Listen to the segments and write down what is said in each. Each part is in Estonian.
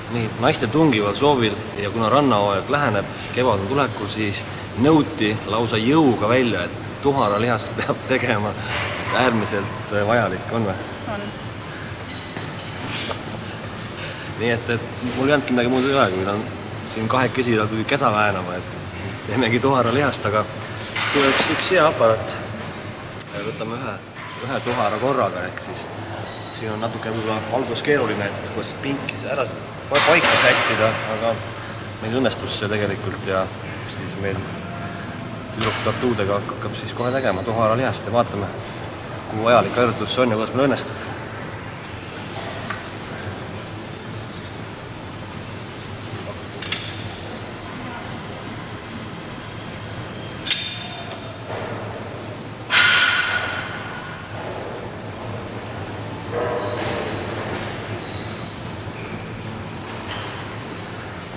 Nii, naiste tungival soovil ja kuna rannahooaeg läheneb, kevad on tulekul, siis nõuti lausa jõuga välja, et tuharalihast peab tegema, äärmiselt vajalik on või? On. Nii et mul ei andki midagi muud üle, kui on siin kahekesi tuli kesa väänama, et teemegi tuharalihast, aga tuleks üks hea aparaat. Võtame ühe tuhara korraga, ehk siis siin on natuke võib-olla alguses keeruline, et kuidas pinkis ära paika sättida, aga meil õnnestus see tegelikult ja siis meil tüdruktartuudega hakkab siis kohe tegema tuharalihast ja vaatame, kuhu vajalik harjutus on ja kuidas meil õnnestub.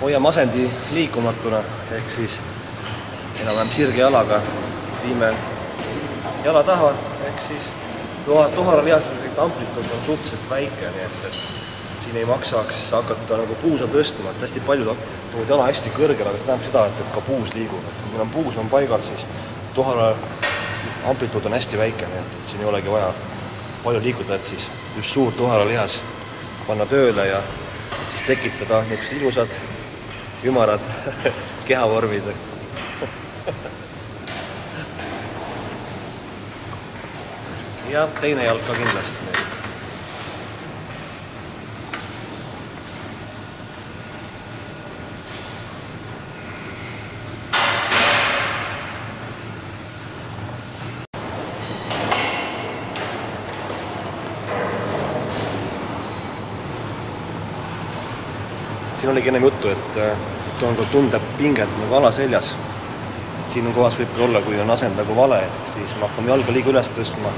Hoiame asendi liikumatuna, ehk siis enam-vähem sirge jalaga viime jala taha, ehk siis tuharalihastuslik amplituud on suhteliselt väike, nii et siin ei maksaks hakata nagu puusa tõstma, et hästi paljud tood jala hästi kõrgele, aga see tähendab seda, et ka puus liigub. Kui on puus on paigal, siis tuhara amplituud on hästi väike, nii et siin ei olegi vaja palju liikuda, et siis just suur tuharalihas panna tööle ja siis tekitada niisugused ilusad ümarad kehavormid. Ja teine jalg ka kindlasti. Siin oligi ennem juttu, et on ka tunda pinget nagu alaseljas. Siin on kohas võib olla, kui on asend nagu vale, siis me hakkame jalga liiga üles tõstma,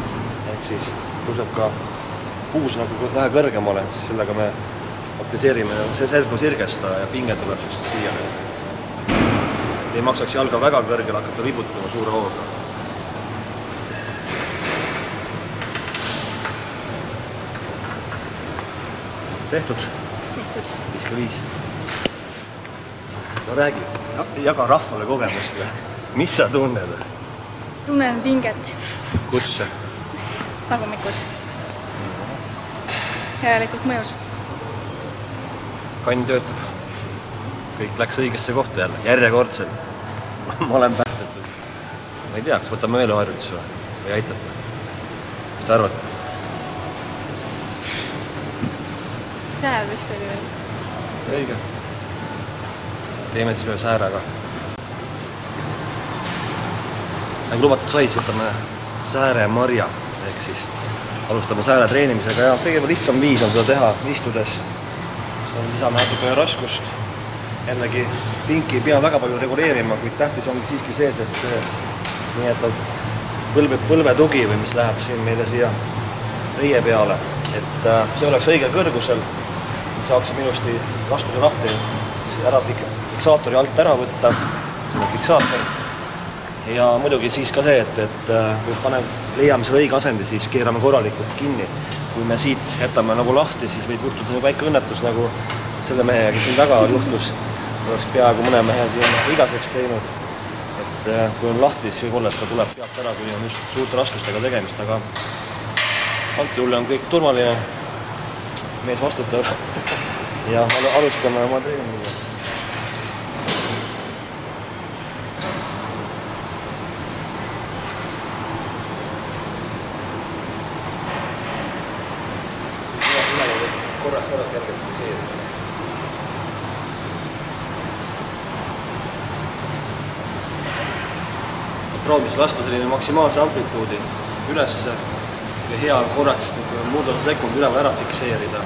ehk siis tõuseb ka puus nagu vähe kõrgemale, siis sellega me aktiseerime sergu sirgesta ja pinge tuleb siia. Ei maksaks jalga väga kõrgele hakata vibutama suure hooga. Tehtud? 55. No räägi, jaga rahvale kogemust. Mis sa tunned? Tunnen pinget. Kus? Tagumikus. Järelikult mõjus. Kann töötab. Kõik läks õigesse kohta jälle, järjekordselt. Ma olen päästetud. Ma ei tea, kas võtame veel harjutus või aitab? Mis te arvate? Säär vist oli veel. Õige. Teeme siis ühe säära ka. Nagu lubatud sai, siis võtame sääremarja, ehk siis alustame sääre treenimisega ja kõige lihtsam viis on seda teha istudes. Lisame natuke raskust. Jällegi pinki ei pea väga palju reguleerima, kuid tähtis ongi siiski sees, et see põlvetugi või mis läheb siin meile siia riie peale, et see oleks õige kõrgusel. Saaksime ilusti raskuse lahti ära fiksaatori alt ära võtta, see on fiksaator. Ja muidugi siis ka see, et kui leiame selle õige asendi, siis keerame korralikult kinni. Kui me siit jätame nagu lahti, siis võib juhtuda nagu väike õnnetus nagu selle mehega, kes siin taga juhtus. Oleks peaaegu mõne mehe siin igaseks teinud. Et kui on lahti, siis võib olla, et ta tuleb pealt ära, kui on just suurte raskustega tegemist, aga antud juhul on kõik turvaline, mees vastutav ja alustame oma treeninguga. Korraks ära kergelt viseerida. Proovis lasta selline maksimaalse amplituudi üles ja hea korraks muudlase sekundi üleval ära fikseerida,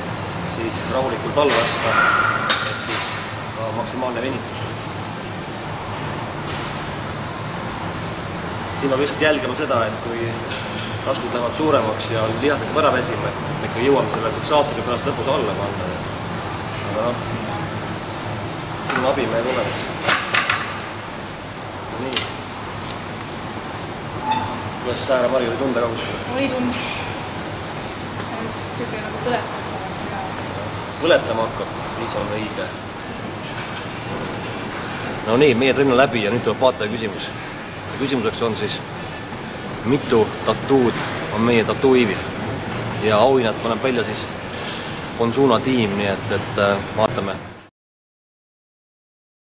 siis rahulikult all lasta, ehk siis ka maksimaalne venitus. Siin peab lihtsalt jälgima seda, et kui raskud lähevad suuremaks ja lihased peab ära väsima, et me ikka jõuame selle fiksaatori pärast lõpus alla panna. Aga noh, siin on abi meil olemas. Nii. Kuidas sääre Mari oli tunda ka kuskil? Oli tunda. Tüüpi nagu põletas. põletama hakkab, siis on õige. No nii, meie trenn on läbi ja nüüd tuleb vaataja küsimus. Küsimuseks on siis, mitu tatuud on meie tatuiivil ja auhinnad paneb välja siis Fonzuna tiim, nii et vaatame.